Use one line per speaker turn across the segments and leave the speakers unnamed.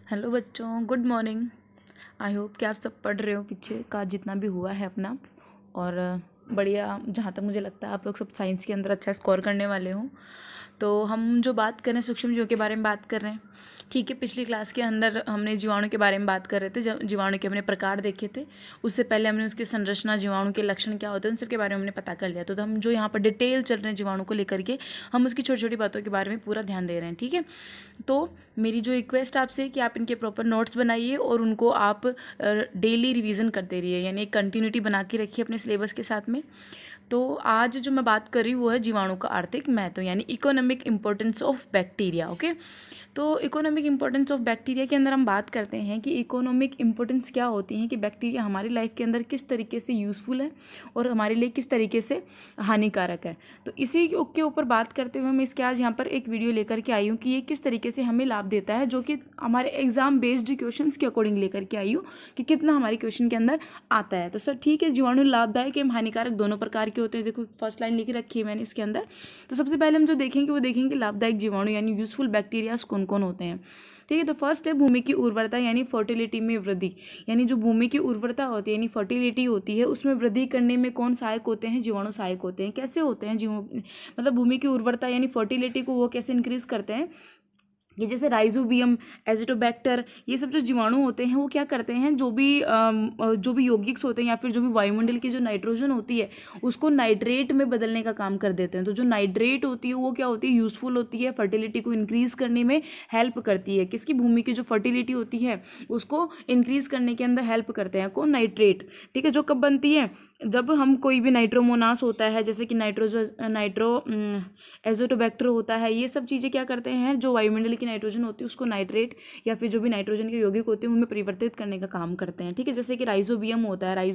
Hello बच्चों, good morning. I hope कि आप सब पढ़ रहे हो पीछे का जितना भी हुआ है अपना, और बढ़िया। जहाँ तक मुझे लगता है आप लोग सब साइंस के अंदर अच्छा स्कोर करने वाले हो। तो हम जो बात कर रहे हैं सूक्ष्म जीवों के बारे में बात कर रहे हैं, ठीक है। पिछली क्लास के अंदर हमने जीवाणु के बारे में बात कर रहे थे, जीवाणु के हमने प्रकार देखे थे। उससे पहले हमने उसकी संरचना, जीवाणु के लक्षण क्या होते हैं, उन सब के बारे में हमने पता कर लिया। तो हम जो यहाँ पर डिटेल चल रहे हैं जीवाणु को लेकर के, हम उसकी छोटी छोटी बातों के बारे में पूरा ध्यान दे रहे हैं, ठीक है। तो मेरी जो रिक्वेस्ट आपसे है कि आप इनके प्रॉपर नोट्स बनाइए और उनको आप डेली रिवीजन करते रहिए, यानी एक कंटिन्यूटी बना के रखिए अपने सिलेबस के साथ में। तो आज जो मैं बात कर रही हूँ वो है जीवाणु का आर्थिक महत्व, यानी economic importance of bacteria. Okay, तो इकोनॉमिक इंपॉर्टेंस ऑफ बैक्टीरिया के अंदर हम बात करते हैं कि इकोनॉमिक इंपॉर्टेंस क्या होती है, कि बैक्टीरिया हमारी लाइफ के अंदर किस तरीके से यूज़फुल है और हमारे लिए किस तरीके से हानिकारक है। तो इसी के ऊपर बात करते हुए मैं इसके आज यहाँ पर एक वीडियो लेकर के आई हूँ कि ये किस तरीके से हमें लाभ देता है, जो कि हमारे एग्जाम बेस्ड क्वेश्चंस के अकॉर्डिंग लेकर के आई हूँ कि कितना हमारे क्वेश्चन के अंदर आता है। तो सर ठीक है, जीवाणु लाभदायक एवं हानिकारक दोनों प्रकार के होते हैं। देखो फर्स्ट लाइन लिख रखी है मैंने इसके अंदर। तो सबसे पहले हम जो देखेंगे वो देखेंगे लाभदायक जीवाणु यानी यूजफुल बैक्टीरिया कौन कौन होते हैं, ठीक है। तो फर्स्ट है भूमि की उर्वरता यानी फर्टिलिटी में वृद्धि, यानी जो भूमि की उर्वरता होती है यानी फर्टिलिटी होती है, उसमें वृद्धि करने में कौन सहायक होते हैं, जीवाणु सहायक होते हैं। कैसे होते हैं मतलब भूमि की उर्वरता यानी फर्टिलिटी को वो कैसे इंक्रीज करते हैं, कि जैसे राइजोबियम, एजिटोबैक्टर, ये सब जो जीवाणु होते हैं वो क्या करते हैं, जो भी यौगिक्स होते हैं या फिर जो भी वायुमंडल की जो नाइट्रोजन होती है उसको नाइट्रेट में बदलने का काम कर देते हैं। तो जो नाइट्रेट होती है वो क्या होती है, यूजफुल होती है, फर्टिलिटी को इंक्रीज करने में हेल्प करती है। किसकी, भूमि की जो फर्टिलिटी होती है उसको इंक्रीज करने के अंदर हेल्प करते हैं कौन, नाइट्रेट, ठीक है। जो कब बनती है, जब हम कोई भी नाइट्रोमोनास होता है, जैसे कि एजोटोबैक्टर होता है, ये सब चीज़ें क्या करते हैं, जो वायुमंडल की नाइट्रोजन होती है उसको नाइट्रेट या फिर जो भी नाइट्रोजन के यौगिक होते हैं उनमें परिवर्तित करने का काम करते हैं, ठीक है। जैसे कि राइजोबियम होता है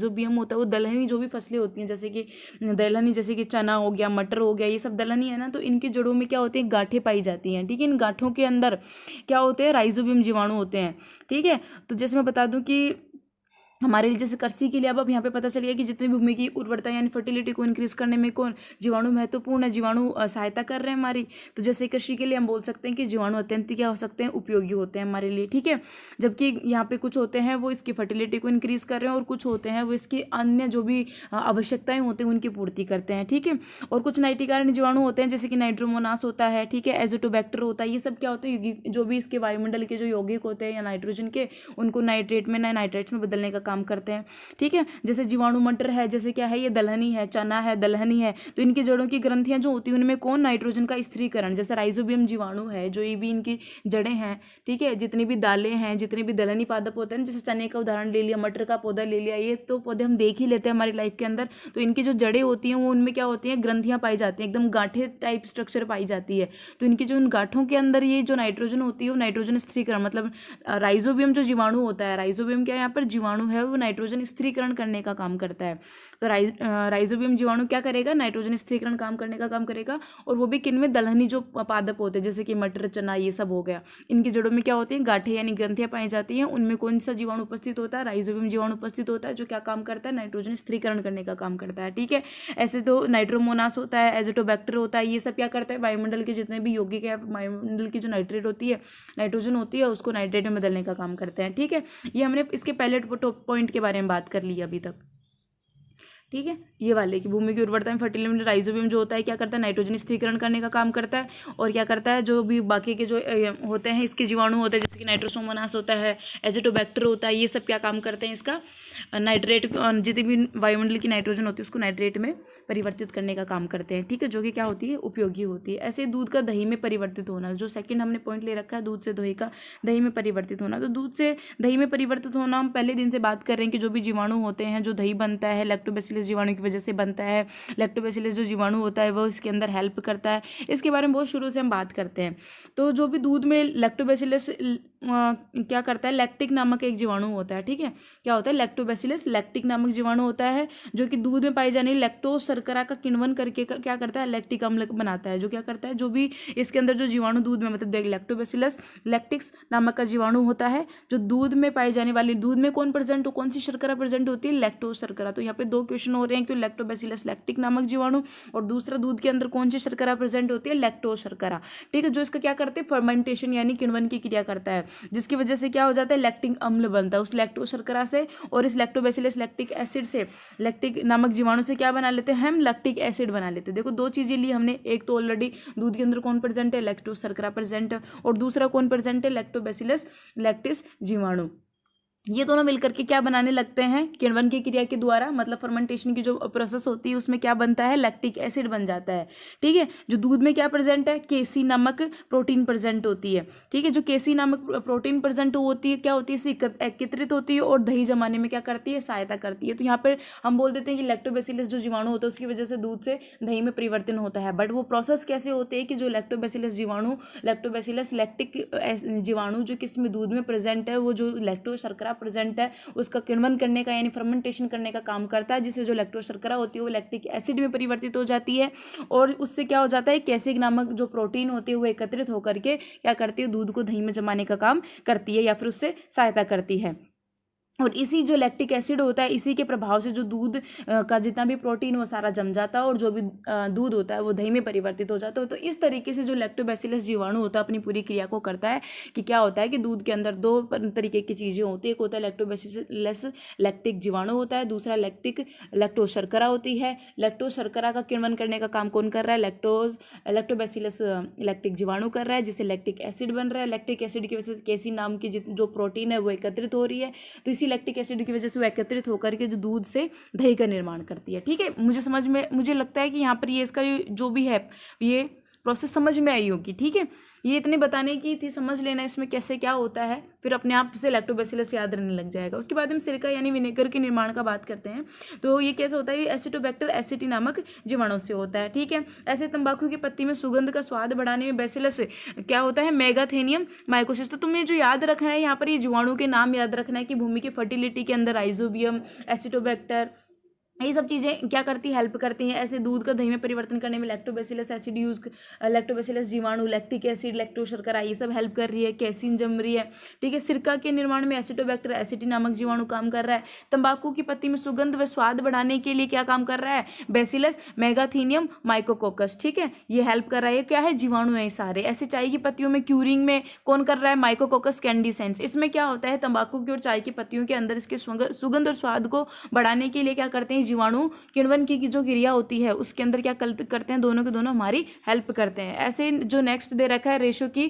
वो दलहनी जो भी फसलें होती हैं, जैसे कि दलहनी, जैसे कि चना हो गया, मटर हो गया, ये सब दलहनी है ना। तो इनकी जड़ों में क्या होती है, गांठें पाई जाती हैं, ठीक है। इन गांठों के अंदर क्या होते हैं, राइजोबियम जीवाणु होते हैं, ठीक है। तो जैसे मैं बता दूं कि हमारे लिए जैसे कृषि के लिए अब यहाँ पे पता चल गया कि जितनी भी भूमि की उर्वरता यानी फर्टिलिटी को इंक्रीज करने में कौन, जीवाणु महत्वपूर्ण है, जीवाणु सहायता कर रहे हैं हमारी। तो जैसे कृषि के लिए हम बोल सकते हैं कि जीवाणु अत्यंत क्या हो सकते हैं, उपयोगी होते हैं हमारे लिए, ठीक है। जबकि यहाँ पे कुछ होते हैं वो इसकी फर्टिलिटी को इंक्रीज कर रहे हैं और कुछ होते हैं वो इसकी अन्य जो भी आवश्यकताएं होती हैं उनकी पूर्ति करते हैं, ठीक है। और कुछ नाइट्रिक जीवाणु होते हैं जैसे कि नाइट्रोमोनास होता है, ठीक है, एजोटोबैक्टर होता है, ये सब क्या होते हैं, जो भी इसके वायुमंडल के जो यौगिक होते हैं या नाइट्रोजन के, उनको नाइट्रेट में नाइट्रेट्स में बदलने का काम करते हैं, ठीक है। जैसे जीवाणु मटर है, जैसे क्या है, ये दलहनी है, चना है, दलहनी है, तो इनकी जड़ों की ग्रंथियां जो होती हैं उनमें कौन, नाइट्रोजन का स्थिरीकरण, जैसे राइजोबियम जीवाणु है, जो ये भी इनकी जड़ें हैं, ठीक है। जितनी भी दालें हैं, जितने भी दलहनी पादप होते हैं, जैसे चने का उदाहरण ले लिया, मटर का पौधा ले लिया, ये तो पौधे हम देख ही लेते हैं हमारी लाइफ के अंदर। तो इनकी जो जड़ें होती हैं वो उनमें क्या होती हैं, ग्रंथियां पाई जाती हैं, एकदम गांठे टाइप स्ट्रक्चर पाई जाती है। तो इनकी जो उन गांठों के अंदर ये जो नाइट्रोजन होती है वो नाइट्रोजन स्थिरीकरण, मतलब राइजोबियम जो जीवाणु होता है, राइजोबियम क्या यहाँ पर जीवाणु है, वो नाइट्रोजन स्थिरीकरण करने का काम करता है। तो राइजोबियम जीवाणु क्या करेगा, नाइट्रोजन स्थिरीकरण काम करने का काम करेगा। और वो भी किन में, दलहनी जो पादप होते हैं जैसे कि मटर, चना, ये सब हो गया, इनकी जड़ों में क्या होती है, गांठें यानी ग्रंथियां पाई जाती हैं। उनमें कौन सा जीवाणु उपस्थित होता है, राइजोबियम जीवाणु उपस्थित होता है, जो क्या काम करता है, नाइट्रोजन स्थिरीकरण करने का काम करता है, ठीक है। ऐसे तो नाइट्रोमोनास होता है, एजिटोबैक्टर होता है, ये सब क्या करता है, वायुमंडल के जितने भी यौगिक है, वायुमंडल की जो नाइट्रेट होती है, नाइट्रोजन होती है, उसको नाइट्रेट में बदलने का काम करते हैं, ठीक है। ये हमने इसके पहले पॉइंट के बारे में बात कर ली अभी तक, ठीक है। ये वाले कि भूमि की उर्वरता में फर्टिलिटी, राइजोबियम जो होता है क्या करता है, नाइट्रोजन स्थिरीकरण करने का काम करता है। और क्या करता है, जो भी बाकी के जो होते हैं इसके जीवाणु होते हैं, जैसे कि नाइट्रोसोमोनास होता है, एजिटोबैक्टर होता है, ये सब क्या काम करते हैं, इसका नाइट्रेट, जितनी भी वायुमंडल की नाइट्रोजन होती है उसको नाइट्रेट में परिवर्तित करने का काम करते हैं, ठीक है, जो कि क्या होती है, उपयोगी होती है। ऐसे दूध का दही में परिवर्तित होना, जो सेकंड हमने पॉइंट ले रखा है, दूध से दही में परिवर्तित होना। तो दूध से दही में परिवर्तित होना हम पहले दिन से बात कर रहे हैं कि जो भी जीवाणु होते हैं, जो दही बनता है लैक्टोबैसिलस जीवाणु की वजह से बनता है। लैक्टोबैसिलस जो जीवाणु होता है वो इसके अंदर हेल्प करता है। इसके बारे में बहुत शुरू से हम बात करते हैं। तो जो भी दूध में लैक्टोबैसिलस क्या करता है, लैक्टिक नामक एक जीवाणु होता है, ठीक है। क्या होता है, लैक्टोबैसिलस लैक्टिक नामक जीवाणु होता है, जो कि दूध में पाई जाने वाली लैक्टोज शर्करा का किण्वन करके क्या करता है, लैक्टिक अम्ल बनाता है। जो क्या करता है, जो भी इसके अंदर जो जीवाणु दूध में, मतलब देख, लैक्टोबैसिलस लैक्टिक्स नामक का जीवाणु होता है, जो दूध में पाई जाने वाली, दूध में कौन सी शर्करा प्रेजेंट होती है, लैक्टोज शर्करा। तो यहाँ पे 2 क्वेश्चन फर्मेंटेशन हो रहे हैं, तो लैक्टोबैसिलस लैक्टिक नामक जीवाणु, और दूसरा दूध के अंदर कौन सी शर्करा प्रेजेंट होती है, लैक्टोज शर्करा, ठीक है, जो इसका क्या करते हैं, फर्मेंटेशन यानी किण्वन की क्रिया करता है, जिसकी वजह से क्या हो जाता है, लैक्टिक अम्ल बनता है उस लैक्टोज शर्करा से, और इस लैक्टोबैसिलस लैक्टिक एसिड से, लैक्टिक नामक जीवाणु से क्या बना लेते हैं हम, लैक्टिक एसिड बना लेते हैं। देखो दो चीजें ली हमने, एक तो ऑलरेडी दूध के अंदर कौन प्रेजेंट है, लैक्टोज शर्करा प्रेजेंट है, और दूसरा कौन प्रेजेंट है, लैक्टोबैसिलस लैक्टिस जीवाणु। ये दोनों मिलकर के क्या बनाने लगते हैं, किण्वन की क्रिया के द्वारा, मतलब फर्मेंटेशन की जो प्रोसेस होती है उसमें क्या बनता है, लैक्टिक एसिड बन जाता है, ठीक है। जो दूध में क्या प्रेजेंट है, केसी नामक प्रोटीन प्रेजेंट होती है, ठीक है। जो केसी नामक प्रोटीन प्रेजेंट होती है, क्या होती है, एकत्रित होती है और दही जमाने में क्या करती है, सहायता करती है। तो यहाँ पर हम बोल देते हैं कि लैक्टोबैसिलस जो जीवाणु होता है उसकी वजह से दूध से दही में परिवर्तन होता है, बट वो प्रोसेस कैसे होते हैं कि जो लैक्टोबैसिलस जीवाणु, लैक्टोबैसिलस लैक्टिक जीवाणु जो किसमें दूध में प्रेजेंट है, वो जो लैक्टोज शर्करा प्रेजेंट है उसका किण्वन करने का यानी फर्मेंटेशन करने का काम करता है, जिससे जो लैक्टोज शर्करा होती है वो लैक्टिक एसिड में परिवर्तित हो जाती है, और उससे क्या हो जाता है, कैसिक नामक जो प्रोटीन होती है वो एकत्रित होकर के क्या करती है, दूध को दही में जमाने का काम करती है या फिर उससे सहायता करती है। और इसी जो लैक्टिक एसिड होता है इसी के प्रभाव से जो दूध का जितना भी प्रोटीन वो सारा जम जाता है और जो भी दूध होता है वो दही में परिवर्तित हो जाता है। तो इस तरीके से जो लैक्टोबैसिलस जीवाणु होता है अपनी पूरी क्रिया को करता है कि क्या होता है कि दूध के अंदर दो तरीके की चीज़ें होती है, एक होता है लैक्टोबैसिलस लैक्टिक जीवाणु होता है, दूसरा लैक्टोज शर्करा होती है। लैक्टोज शर्करा का किण्वन करने का काम कौन कर रहा है, लैक्टोबैसिलस लैक्टिक जीवाणु कर रहा है, जिससे लैक्टिक एसिड बन रहा है। लैक्टिक एसिड की वजह से केसिन नाम की जो प्रोटीन है वो एकत्रित हो रही है, तो इसी लैक्टिक एसिड की वजह से वो एकत्रित होकर के जो दूध से दही का निर्माण करती है, ठीक है। मुझे लगता है कि यहाँ पर ये इसका जो भी है ये प्रोसेस समझ में आई होगी, ठीक है। ये इतने बताने की थी, समझ लेना इसमें कैसे क्या होता है, फिर अपने आप से लैक्टोबैसिलस याद रहने लग जाएगा। उसके बाद हम सिरका यानी विनेगर के निर्माण का बात करते हैं। तो ये कैसे होता है, ये एसिटोबैक्टर एसिटी नामक जीवाणु से होता है, ठीक है। ऐसे तंबाकू की पत्ती में सुगंध का स्वाद बढ़ाने में बैसिलस क्या होता है, मेगाथेनियम माइकोसिस। तो तुम्हें जो याद रखना है यहाँ पर ये जीवाणु के नाम याद रखना है कि भूमि की फर्टिलिटी के अंदर राइजोबियम, एसिटोबैक्टर, ये सब चीज़ें क्या करती है, हेल्प करती हैं। ऐसे दूध का दही में परिवर्तन करने में लैक्टोबैसिलस एसिड लैक्टोबैसिलस जीवाणु, लैक्टिक एसिड, लैक्टोज शर्करा ये सब हेल्प कर रही है, कैसिन जम रही है, ठीक है। सिरका के निर्माण में एसिटोबैक्टर एसिटी नामक जीवाणु काम कर रहा है। तंबाकू की पत्ती में सुगंध व स्वाद बढ़ाने के लिए क्या काम कर रहा है, बैसिलस मेगाथीनियम माइकोकोकस, ठीक है, ये हेल्प कर रहा है। क्या है, जीवाणु है सारे। ऐसे चाय की पत्तियों में क्यूरिंग में कौन कर रहा है, माइकोकोकस कैंडिसेंस। इसमें क्या होता है, तंबाकू की और चाय की पत्तियों के अंदर इसके सुगंध और स्वाद को बढ़ाने के लिए क्या करते हैं जीवाणु, किण्वन की जो क्रिया होती है उसके अंदर क्या करते हैं, दोनों के दोनों हमारी हेल्प करते हैं। ऐसे जो नेक्स्ट दे रखा है रेशो की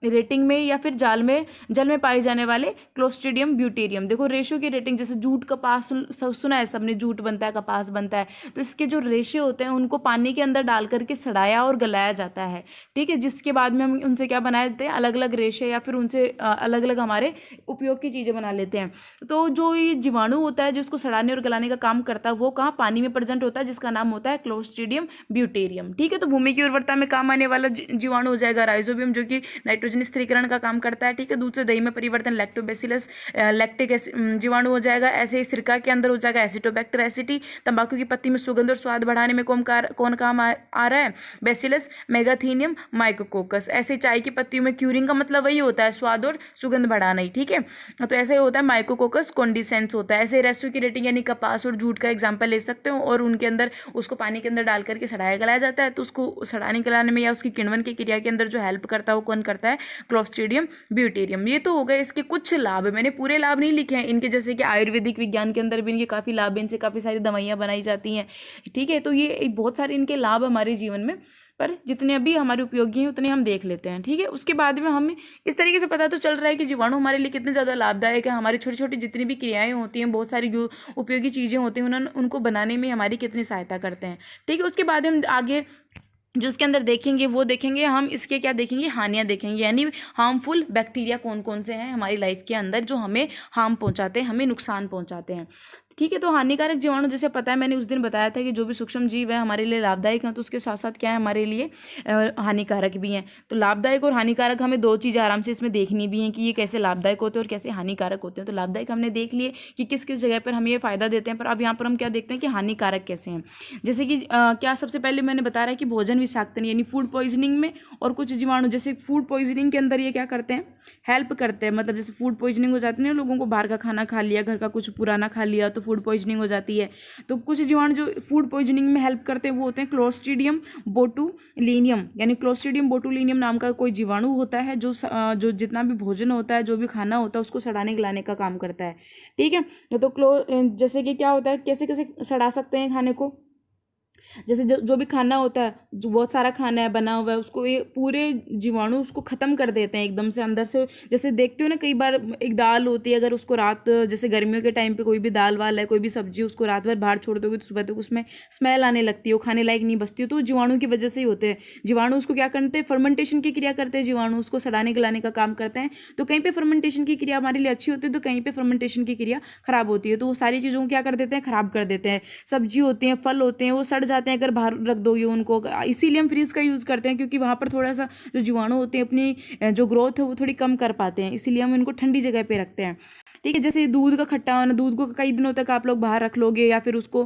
रेटिंग में या फिर जल में पाए जाने वाले क्लोस्ट्रीडियम ब्यूटेरियम। देखो रेशो की रेटिंग, जैसे जूट कपास सुना है सबने, जूट बनता है, कपास बनता है, तो इसके जो रेशो होते हैं उनको पानी के अंदर डाल करके सड़ाया और गलाया जाता है, ठीक है। जिसके बाद में हम उनसे क्या बना देते हैं, अलग अलग रेशे या फिर उनसे अलग अलग हमारे उपयोग की चीज़ें बना लेते हैं। तो जो ये जीवाणु होता है जिसको सड़ाने और गलाने का काम करता है वो कहाँ, पानी में प्रेजेंट होता है, जिसका नाम होता है क्लोस्ट्रीडियम ब्यूटेरियम, ठीक है। तो भूमि की उर्वरता में काम आने वाला जीवाणु हो जाएगा राइजोबियम, जो कि नाइट्रोजन स्थिरीकरण का काम करता है, ठीक है। दूध से दही में परिवर्तन लैक्टोबैसिलस लैक्टिक जीवाणु हो जाएगा। ऐसे ही सिरका के अंदर हो जाएगा एसिटोबैक्टर एसिटी। तंबाकू की पत्ती में सुगंध और स्वाद बढ़ाने में कौन काम आ रहा है, बैसिलस मेगाथीनियम माइकोकोकस। ऐसे चाय की पत्तियों में क्यूरिंग का मतलब वही होता है, स्वाद और सुगंध बढ़ाना ही, ठीक है। तो ऐसे होता है माइकोकोकस कॉन्डिसेंस होता है। ऐसे रेशो की रेटिंग यानी कपास और जूट का एग्जाम्पल ले सकते हो, और उनके अंदर उसको पानी के अंदर डाल करके सड़ाया गलाया जाता है। तो उसको सड़ाने गलाने में या उसकी किण्वन की क्रिया के अंदर जो हेल्प करता है वो कौन करता है, क्लोस्ट्रीडियम ब्यूटेरियम। ये तो हो गए इसके कुछ लाभ, मैंने पूरे लाभ नहीं लिखे हैं इनके, जैसे कि आयुर्वेदिक विज्ञान के अंदर भी इनके काफ़ी लाभ, इनसे काफ़ी सारी दवाइयाँ बनाई जाती हैं, ठीक है। तो ये बहुत सारे इनके लाभ हमारे जीवन में, पर जितने अभी हमारे उपयोगी हैं उतने हम देख लेते हैं, ठीक है। उसके बाद में हमें इस तरीके से पता तो चल रहा है कि जीवाणु हमारे लिए कितने ज़्यादा लाभदायक है। हमारी छोटी छोटी जितनी भी क्रियाएं होती हैं, बहुत सारी जो उपयोगी चीज़ें होती हैं उनको बनाने में हमारी कितनी सहायता करते हैं, ठीक है। उसके बाद हम आगे जो इसके अंदर देखेंगे वो देखेंगे, हम इसके क्या देखेंगे, हानियाँ देखेंगे, यानी हार्मफुल बैक्टीरिया कौन कौन से हैं हमारी लाइफ के अंदर जो हमें हार्म पहुंचाते हैं, हमें नुकसान पहुंचाते हैं, ठीक है। तो हानिकारक जीवाणु जैसे पता है, मैंने उस दिन बताया था कि जो भी सूक्ष्म जीव है हमारे लिए लाभदायक हैं, तो उसके साथ साथ क्या है हमारे लिए हानिकारक भी हैं। तो लाभदायक और हानिकारक हमें दो चीज़ें आराम से इसमें देखनी भी हैं कि ये कैसे लाभदायक होते हैं और कैसे हानिकारक होते हैं। तो लाभदायक हमने देख लिए कि किस किस जगह पर हमें ये फ़ायदा देते हैं, पर अब यहाँ पर हम क्या देखते हैं कि हानिकारक कैसे हैं। जैसे कि क्या सबसे पहले मैंने बता रहा है कि भोजन विषाक्तन यानी फूड पॉइजनिंग में, और कुछ जीवाणु जैसे फूड पॉइजनिंग के अंदर ये क्या करते हैं, हेल्प करते हैं। मतलब जैसे फूड पॉइजनिंग हो जाती है ना, लोगों को बाहर का खाना खा लिया, घर का कुछ पुराना खा लिया, तो तो फूड पॉइजनिंग हो जाती है। तो कुछ जीवाणु जो फूड पॉइजनिंग में हेल्प करते हैं वो होते हैं क्लोस्ट्रीडियम बोटुलिनियम, यानी क्लोस्ट्रीडियम बोटुलिनियम नाम का कोई जीवाणु होता है जो जितना भी भोजन होता है, जो भी खाना होता है, उसको सड़ाने गलाने का काम करता है। ठीक है, तो जैसे कि क्या होता है, कैसे कैसे सड़ा सकते हैं खाने को, जैसे जो भी खाना होता है, जो बहुत सारा खाना है बना हुआ है, उसको ये पूरे जीवाणु उसको ख़त्म कर देते हैं एकदम से अंदर से। जैसे देखते हो ना, कई बार एक दाल होती है, अगर उसको रात, जैसे गर्मियों के टाइम पे कोई भी दाल वाल है, कोई भी सब्जी, उसको रात भर बाहर छोड़ दोगे तो सुबह तक उसमें स्मेल आने लगती है, वो खाने लायक नहीं बचती है, तो जीवाणु की वजह से ही होते हैं। जीवाणु उसको क्या करते हैं, फर्मेंटेशन की क्रिया करते हैं, जीवाणु उसको सड़ाने गलाने का काम करते हैं। तो कहीं पे फर्मेंटेशन की क्रिया हमारे लिए अच्छी होती है, तो कहीं पे फर्मेंटेशन की क्रिया खराब होती है, तो वो सारी चीज़ों को क्या कर देते हैं, खराब कर देते हैं। सब्जी होती हैं, फल होते हैं, वो सड़ जाते हैं अगर बाहर रख दोगे उनको। इसीलिए हम फ्रीज का यूज़ करते हैं, क्योंकि वहाँ पर थोड़ा सा जो जीवाणु होते हैं अपनी जो ग्रोथ है वो थोड़ी कम कर पाते हैं, इसीलिए हम इनको ठंडी जगह पे रखते हैं। ठीक है, जैसे दूध का खट्टा होना, दूध को कई दिनों तक आप लोग बाहर रख लोगे या फिर उसको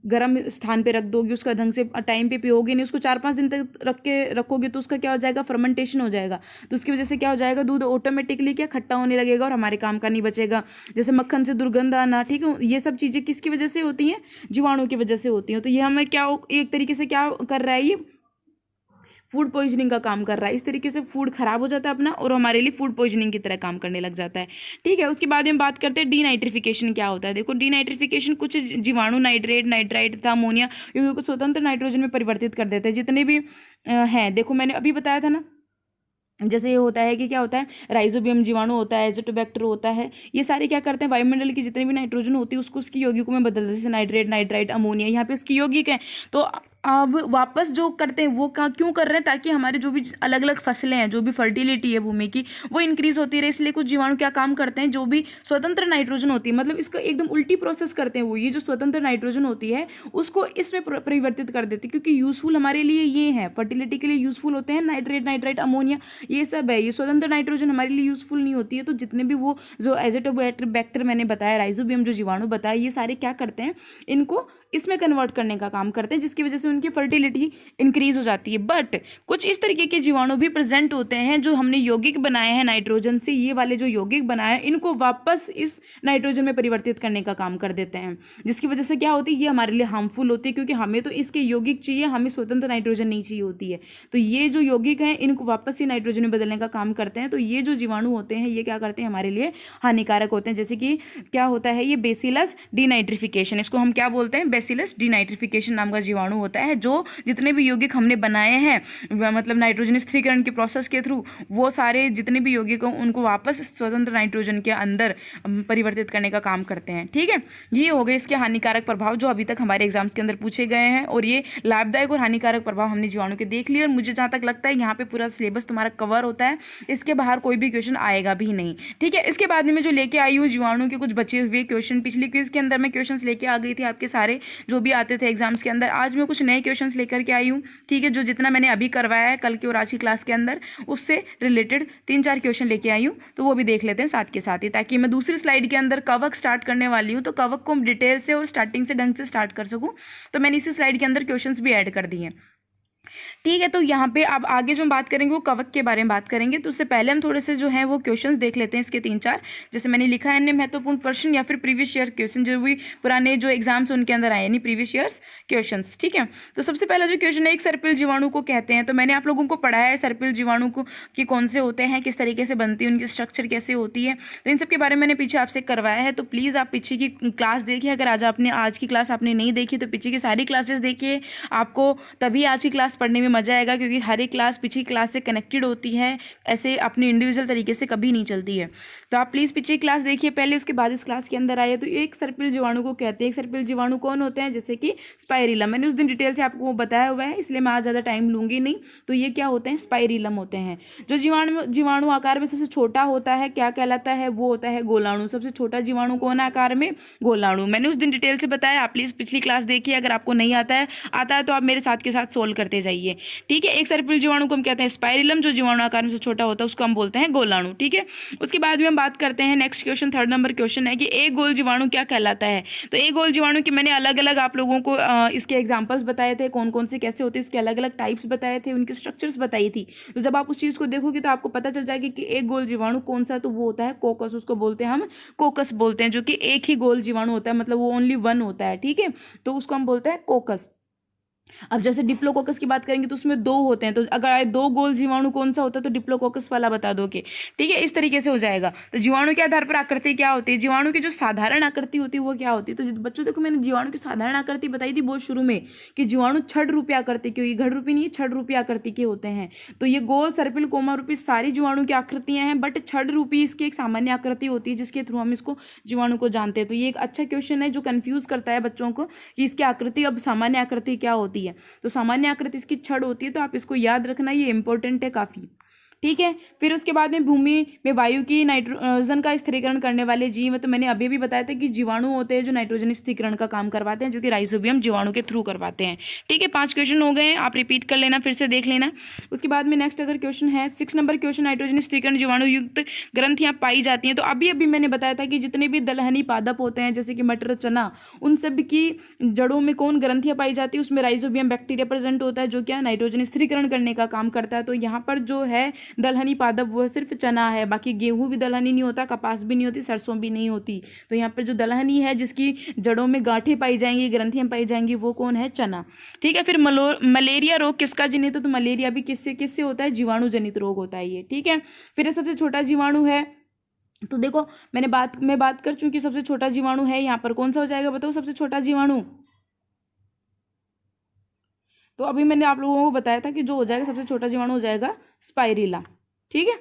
गर्म स्थान पे रख दोगे, उसका ढंग से टाइम पे पियोगे नहीं, उसको 4-5 दिन तक रखोगे तो उसका क्या हो जाएगा, फर्मेंटेशन हो जाएगा। तो उसकी वजह से क्या हो जाएगा, दूध ऑटोमेटिकली क्या खट्टा होने लगेगा और हमारे काम का नहीं बचेगा। जैसे मक्खन से दुर्गंध आना, ठीक है, ये सब चीज़ें किसकी वजह से होती हैं, जीवाणु की वजह से होती हैं। तो ये हमें क्या एक तरीके से क्या कर रहा है, ये फूड पॉइजनिंग का काम कर रहा है। इस तरीके से फूड खराब हो जाता है अपना और हमारे लिए फूड पॉइजनिंग की तरह काम करने लग जाता है। ठीक है, उसके बाद हम बात करते हैं डीनाइट्रिफिकेशन क्या होता है। देखो, डीनाइट्रिफिकेशन कुछ जीवाणु नाइट्रेट, नाइट्राइट तथा अमोनिया यौगिकों को स्वतंत्र नाइट्रोजन में परिवर्तित कर देते हैं, जितने भी हैं। देखो, मैंने अभी बताया था ना, जैसे ये होता है कि क्या होता है, राइजोबियम जीवाणु होता है, एजोटोबैक्टर होता है, ये सारे क्या करते हैं, वायुमंडल की जितनी भी नाइट्रोजन होती है उसको उसकी यौगिकों में बदल देते हैं। जैसे नाइट्रेट, नाइट्राइट, अमोनिया, यहाँ पे उसकी यौगिक है। तो अब वापस जो करते हैं वो क्यों कर रहे हैं, ताकि हमारे जो भी अलग अलग फसलें हैं, जो भी फर्टिलिटी है भूमि की, वो इंक्रीज होती रहे। इसलिए कुछ जीवाणु क्या काम करते हैं, जो भी स्वतंत्र नाइट्रोजन होती है, मतलब इसका एकदम उल्टी प्रोसेस करते हैं वो, ये जो स्वतंत्र नाइट्रोजन होती है उसको इसमें परिवर्तित कर देती है, क्योंकि यूजफुल हमारे लिए ये है, फर्टिलिटी के लिए यूजफुल होते हैं नाइट्रेट, नाइट्राइट, अमोनिया, ये सब है। ये स्वतंत्र नाइट्रोजन हमारे लिए यूजफुल नहीं होती है। तो जितने भी वो जो एजोटोबैक्टर मैंने बताया, राइजोबियम जो जीवाणु बताया, ये सारे क्या करते हैं, इनको इसमें कन्वर्ट करने का काम करते हैं, जिसकी वजह से उनकी फर्टिलिटी इंक्रीज हो जाती है। बट कुछ इस तरीके के जीवाणु भी प्रेजेंट होते हैं जो हमने यौगिक बनाए हैं नाइट्रोजन से, ये वाले जो यौगिक बनाए हैं इनको वापस इस नाइट्रोजन में परिवर्तित करने का काम कर देते हैं, जिसकी वजह से क्या होती है, ये हमारे लिए हार्मफुल होती है, क्योंकि हमें तो इसके यौगिक चाहिए, हमें स्वतंत्र नाइट्रोजन नहीं चाहिए होती है। तो ये जो यौगिक हैं इनको वापस ही नाइट्रोजन में बदलने का काम करते हैं। तो ये जो जीवाणु होते हैं ये क्या करते हैं, हमारे लिए हानिकारक होते हैं। जैसे कि क्या होता है, ये बेसिलस डीनाइट्रिफिकेशन, इसको हम क्या बोलते हैं, बेसिलस डीनाइट्रिफिकेशन नाम का जीवाणु होता है, जो जितने भी यौगिक हमने बनाए हैं, मतलब नाइट्रोजन स्थिरीकरण के प्रोसेस के थ्रू, वो सारे जितने भी यौगिक हैं उनको वापस स्वतंत्र नाइट्रोजन के अंदर परिवर्तित करने का काम करते हैं। ठीक है, ये हो गए इसके हानिकारक प्रभाव जो अभी तक हमारे एग्जाम्स के अंदर पूछे गए हैं, और ये लाभदायक और हानिकारक प्रभाव हमने जीवाणु के देख लिए। और मुझे जहाँ तक लगता है यहाँ पे पूरा सिलेबस तुम्हारा कवर होता है, इसके बाहर कोई भी क्वेश्चन आएगा भी नहीं। ठीक है, इसके बाद में जो लेके आई हूँ जीवाणु के कुछ बचे हुए क्वेश्चन, पिछली क्विज के अंदर मैं क्वेश्चंस लेके आ गई थी आपके सारे जो भी आते थे एग्जाम्स के अंदर। आज मैं कुछ नए क्वेश्चंस लेकर के आई हूँ। ठीक है, जो जितना मैंने अभी करवाया है कल की और आज की क्लास के अंदर, उससे रिलेटेड 3-4 क्वेश्चन लेके आई हूँ, तो वो भी देख लेते हैं साथ के साथ ही, ताकि मैं दूसरी स्लाइड के अंदर कवक स्टार्ट करने वाली हूँ, तो कवक को डिटेल से और स्टार्टिंग से ढंग से स्टार्ट कर सकूँ, तो मैंने इसी स्लाइड के अंदर क्वेश्चंस भी ऐड कर दिए हैं। ठीक है, तो यहाँ पे अब आगे जो हम बात करेंगे वो कवक के बारे में बात करेंगे। तो उससे पहले हम थोड़े से जो है वो क्वेश्चंस देख लेते हैं इसके 3-4, जैसे मैंने लिखा है इनमें महत्वपूर्ण प्रश्न या फिर प्रीवियस ईयर क्वेश्चन, जो भी पुराने जो एग्जाम्स उनके अंदर आए, यानी प्रीवियस ईयर्स क्वेश्चंस। ठीक है, तो सबसे पहला जो क्वेश्चन है, एक सर्पिल जीवाणु को कहते हैं। तो मैंने आप लोगों को पढ़ाया है सर्पिल जीवाणु को कि कौन से होते हैं, किस तरीके से बनती है, उनकी स्ट्रक्चर कैसे होती है, तो इन सब के बारे में मैंने पीछे आपसे करवाया है। तो प्लीज़ आप पीछे की क्लास देखिए, अगर आज की क्लास आपने नहीं देखी तो पीछे की सारी क्लासेस देखिए, आपको तभी आज की क्लास पढ़ने में मजा आएगा, क्योंकि हर एक क्लास पिछली क्लास से कनेक्टेड होती है, ऐसे अपनी इंडिविजुअल तरीके से कभी नहीं चलती है। तो आप प्लीज़ पिछली क्लास देखिए पहले, उसके बाद इस क्लास के अंदर आइए। तो एक सर्पिल जीवाणु को कहते हैं। एक सर्पिल जीवाणु कौन होते हैं, जैसे कि स्पाइरिलम, मैंने उस दिन डिटेल से आपको बताया हुआ है, इसलिए मैं आज ज़्यादा टाइम लूँगी नहीं। तो ये क्या होते हैं, स्पाइरिलम होते हैं। जो जीवाणु आकार में सबसे छोटा होता है क्या कहलाता है, वो होता है गोलाणु। सबसे छोटा जीवाणु कौन है आकार में, गोलाणु। मैंने उस दिन डिटेल से बताया, आप प्लीज़ पिछली क्लास देखिए, अगर आपको नहीं आता है तो आप मेरे साथ के साथ सोल्व करते जाइए। है ये, ठीक है। एक सर्पिल जीवाणु को हम कहते हैं स्पाइरिलम, जो जीवाणु आकार में से छोटा होता है उसको हम बोलते हैं गोलाणु, ठीक है। उसके बाद में हम बात करते हैं next question, 3rd number question है कि एक गोल जीवाणु क्या कहलाता है। तो एक गोल जीवाणु की मैंने अलग अलग आप लोगों को इसके एग्जाम्पल्स बताए थे, कौन कौन से कैसे होते हैं, इसके अलग अलग टाइप्स बताए थे, उनके स्ट्रक्चर्स बताई थी। तो जब आप उस चीज़ को देखोगे तो आपको पता चल जाएगा कि एक गोल जीवाणु कौन सा, तो वो होता है कोकस, उसको बोलते हैं हम कोकस बोलते हैं, जो कि एक ही गोल जीवाणु होता है, मतलब वो ओनली वन होता है, ठीक है। तो उसको हम बोलते हैं कोकस। अब जैसे डिप्लोकोकस की बात करेंगे तो उसमें 2 होते हैं, तो अगर 2 गोल जीवाणु कौन सा होता है तो डिप्लोकोकस वाला बता दोगे, ठीक है। इस तरीके से हो जाएगा। तो जीवाणु के आधार पर आकृति क्या होती है, जीवाणु की जो साधारण आकृति होती है वो क्या होती है। तो बच्चों देखो, मैंने जीवाणु की साधारण आकृति बताई थी बहुत शुरू में कि जीवाणु छड़ रूपी आकृति की, ये घड़ रूपी नहीं, छड़ रूपी आकृति के होते हैं। तो ये गोल, सर्पिल, कोमा रूपी सारी जीवाणु की आकृतियां हैं, बट छड़ रूपी इसकी एक सामान्य आकृति होती है जिसके थ्रू हम इसको जीवाणु को जानते हैं। तो ये एक अच्छा क्वेश्चन है जो कंफ्यूज करता है बच्चों को कि इसकी आकृति, अब सामान्य आकृति क्या होती है। तो सामान्य आकृति इसकी छड़ होती है, तो आप इसको याद रखना, ये इंपॉर्टेंट है काफी, ठीक है। फिर उसके बाद में भूमि में वायु की नाइट्रोजन का स्थिरीकरण करने वाले जीव, तो मैंने अभी भी बताया था कि जीवाणु होते हैं जो नाइट्रोजन स्थिरीकरण का काम करवाते हैं, जो कि राइजोबियम जीवाणु के थ्रू करवाते हैं, ठीक है। 5 क्वेश्चन हो गए हैं, आप रिपीट कर लेना, फिर से देख लेना। उसके बाद में नेक्स्ट अगर क्वेश्चन है 6 नंबर क्वेश्चन, नाइट्रोजन स्थिरीकरण जीवाणु युक्त ग्रंथियां पाई जाती हैं। तो अभी अभी मैंने बताया था कि जितने भी दलहनी पादप होते हैं जैसे कि मटर, चना, उन सब की जड़ों में कौन ग्रंथियां पाई जाती है, उसमें राइजोबियम बैक्टीरिया प्रेजेंट होता है, जो क्या नाइट्रोजन स्थिरीकरण करने का काम करता है। तो यहाँ पर जो है दलहनी पादप वो सिर्फ चना है, बाकी गेहूं भी दलहनी नहीं होता, कपास भी नहीं होती, सरसों भी नहीं होती। तो यहाँ पर जो दलहनी है जिसकी जड़ों में गांठें पाई जाएंगी, ग्रंथियां पाई जाएंगी, वो कौन है, चना, ठीक है। फिर मलेरिया रोग किसका जनित है, तो मलेरिया भी किससे होता है, जीवाणु जनित रोग होता है ये, ठीक है। फिर सबसे छोटा जीवाणु है, तो देखो मैं बात कर चुकी, सबसे छोटा जीवाणु है यहाँ पर, कौन सा हो जाएगा बताओ सबसे छोटा जीवाणु। तो अभी मैंने आप लोगों को बताया था कि जो हो जाएगा सबसे छोटा जीवाणु हो जाएगा स्पाइरिला, ठीक है।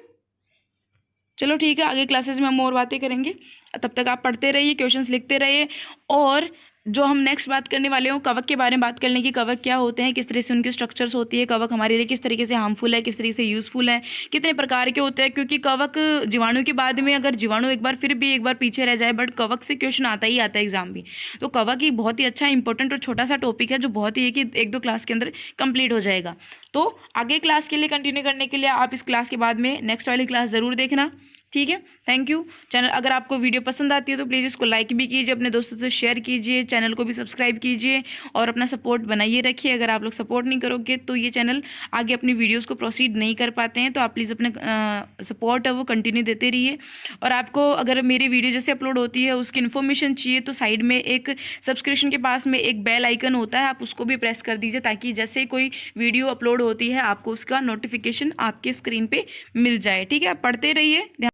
चलो ठीक है, आगे क्लासेस में हम और बातें करेंगे, तब तक आप पढ़ते रहिए, क्वेश्चंस लिखते रहिए। और जो हम नेक्स्ट बात करने वाले हो कवक के बारे में बात करने की, कवक क्या होते हैं, किस तरह से उनकी स्ट्रक्चर्स होती है, कवक हमारे लिए किस तरीके से हार्मफुल है, किस तरीके से यूजफुल है, कितने प्रकार के होते हैं। क्योंकि कवक जीवाणु के बाद में, अगर जीवाणु एक बार पीछे रह जाए, बट कवक से क्वेश्चन आता ही आता है एग्जाम में। तो कवक एक बहुत ही अच्छा इंपॉर्टेंट और छोटा सा टॉपिक है जो बहुत ही कि 1-2 क्लास के अंदर कंप्लीट हो जाएगा। तो आगे क्लास के लिए कंटिन्यू करने के लिए आप इस क्लास के बाद में नेक्स्ट वाली क्लास ज़रूर देखना, ठीक है। Thank you. चैनल, अगर आपको वीडियो पसंद आती है तो प्लीज़ इसको लाइक भी कीजिए, अपने दोस्तों से शेयर कीजिए, चैनल को भी सब्सक्राइब कीजिए और अपना सपोर्ट बनाइए रखिए। अगर आप लोग सपोर्ट नहीं करोगे तो ये चैनल आगे अपनी वीडियोस को प्रोसीड नहीं कर पाते हैं। तो आप प्लीज़ अपने सपोर्ट है वो कंटिन्यू देते रहिए। और आपको अगर मेरी वीडियो जैसे अपलोड होती है उसकी इन्फॉर्मेशन चाहिए तो साइड में एक सब्सक्रिप्शन के पास में एक बेल आइकन होता है, आप उसको भी प्रेस कर दीजिए, ताकि जैसे कोई वीडियो अपलोड होती है आपको उसका नोटिफिकेशन आपके स्क्रीन पर मिल जाए, ठीक है। आप पढ़ते रहिए।